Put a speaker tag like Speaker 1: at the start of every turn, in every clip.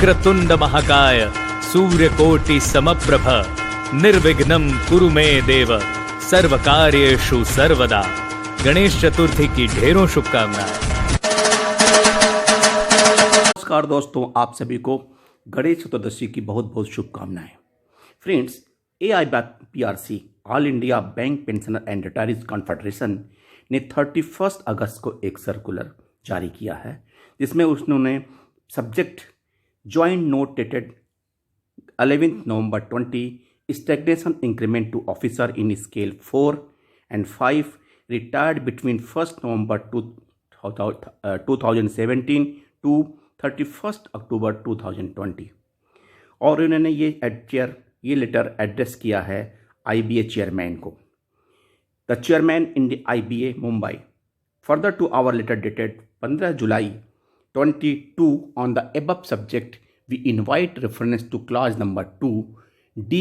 Speaker 1: वक्रतुंड महाकाय सूर्यकोटि समप्रभ निर्विघ्नं कुरु मे देव सर्व कार्येषु सर्वदा। गणेश चतुर्थी की ढेरों शुभकामनाएं।
Speaker 2: नमस्कार दोस्तों, आप सभी को गणेश चतुर्दशी की बहुत बहुत शुभकामनाएं। Friends, AIBPARC all India bank pensioner and retirees confederation ने 31 अगस्त को एक सर्कुलर जारी किया है, जिसमें उन्होंने subject joint note dated 11 November 20 stagnation increment to officer in scale 4 and 5 retired between 1st November 2017 to 31st October 2020। और उन्होंने ये लेटर एड्रेस किया है IBA चेयरमैन को, the chairman in the IBA Mumbai. Further to our letter dated 15 July 22 on the above subject, we invite reference to clause number 2D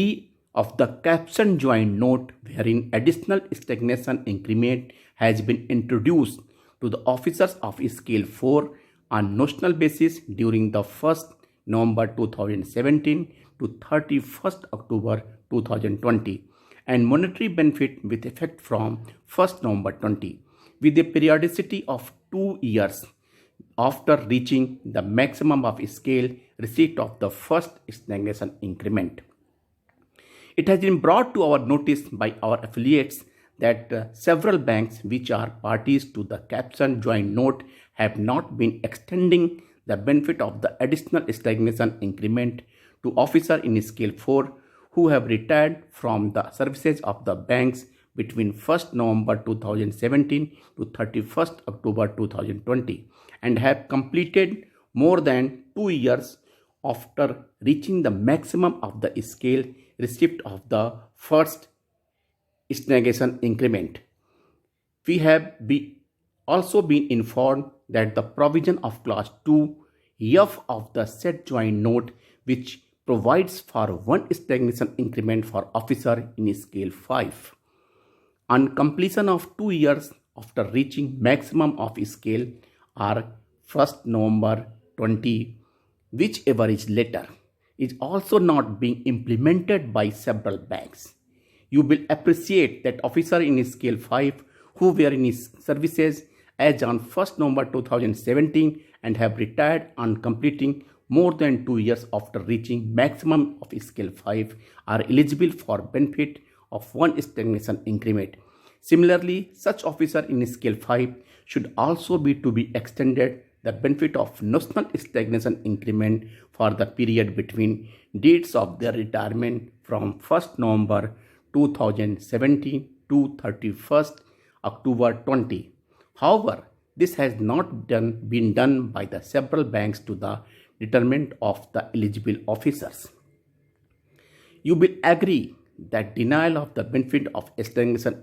Speaker 2: of the caption joint note, wherein additional stagnation increment has been introduced to the officers of scale 4 on notional basis during the 1st November 2017 to 31st October 2020, and monetary benefit with effect from 1st November 20 with a periodicity of 2 years after reaching the maximum of scale receipt of the first stagnation increment. It has been brought to our notice by our affiliates that several banks which are parties to the caption joint note have not been extending the benefit of the additional stagnation increment to officer in scale 4 who have retired from the services of the banks between 1st November 2017 to 31st October 2020 and have completed more than 2 years after reaching the maximum of the scale receipt of the first stagnation increment. We have also been informed that the provision of clause 2F of the said joint note, which provides for one stagnation increment for officer in scale 5 on completion of 2 years after reaching maximum of scale or 1st November 20, whichever is later, is also not being implemented by several banks. You will appreciate that officer in scale 5 who were in his services as on 1st November 2017 and have retired on completing more than 2 years after reaching maximum of scale 5 are eligible for benefit of one stagnation increment. Similarly, such officer in scale 5 should also be extended the benefit of notional stagnation increment for the period between dates of their retirement from 1st November 2017 to 31st October 20. However, this has not been done by the several banks to the determinant of the eligible officers. You will agree that denial of the benefit of stagnation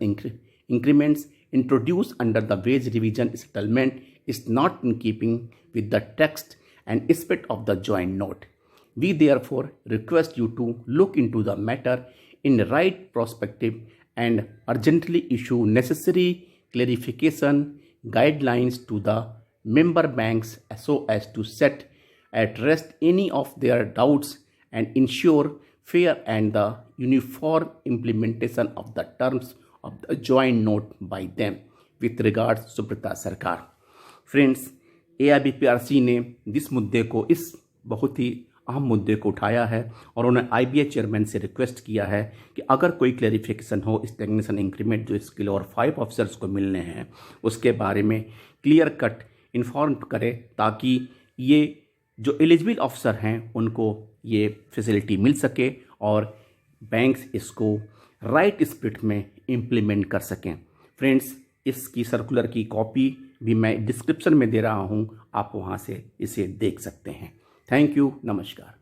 Speaker 2: increments introduced under the wage revision settlement is not in keeping with the text and spirit of the joint note. We therefore request you to look into the matter in the right perspective and urgently issue necessary clarification guidelines to the member banks so as to set at rest any of their doubts and ensure fair and the uniform implementation of the terms of the joint note by them. With regards, Subrata Sarkar. Friends, AIBPARC ने इस मुद्दे को, इस बहुत ही अहम मुद्दे को उठाया है और उन्होंने IBA चेयरमैन से रिक्वेस्ट किया है कि अगर कोई क्लैरिफिकेशन हो स्टैग्नेशन इंक्रीमेंट जो स्किल और 5 ऑफिसर्स को मिलने हैं उसके बारे में क्लियर कट इन्फॉर्म करे, ताकि ये जो एलिजिबल ऑफिसर हैं उनको ये फैसिलिटी मिल सके और बैंक्स इसको राइट स्पिरिट में इम्प्लीमेंट कर सकें। फ्रेंड्स, इसकी सर्कुलर की कॉपी भी मैं डिस्क्रिप्शन में दे रहा हूँ, आप वहाँ से इसे देख सकते हैं। थैंक यू, नमस्कार।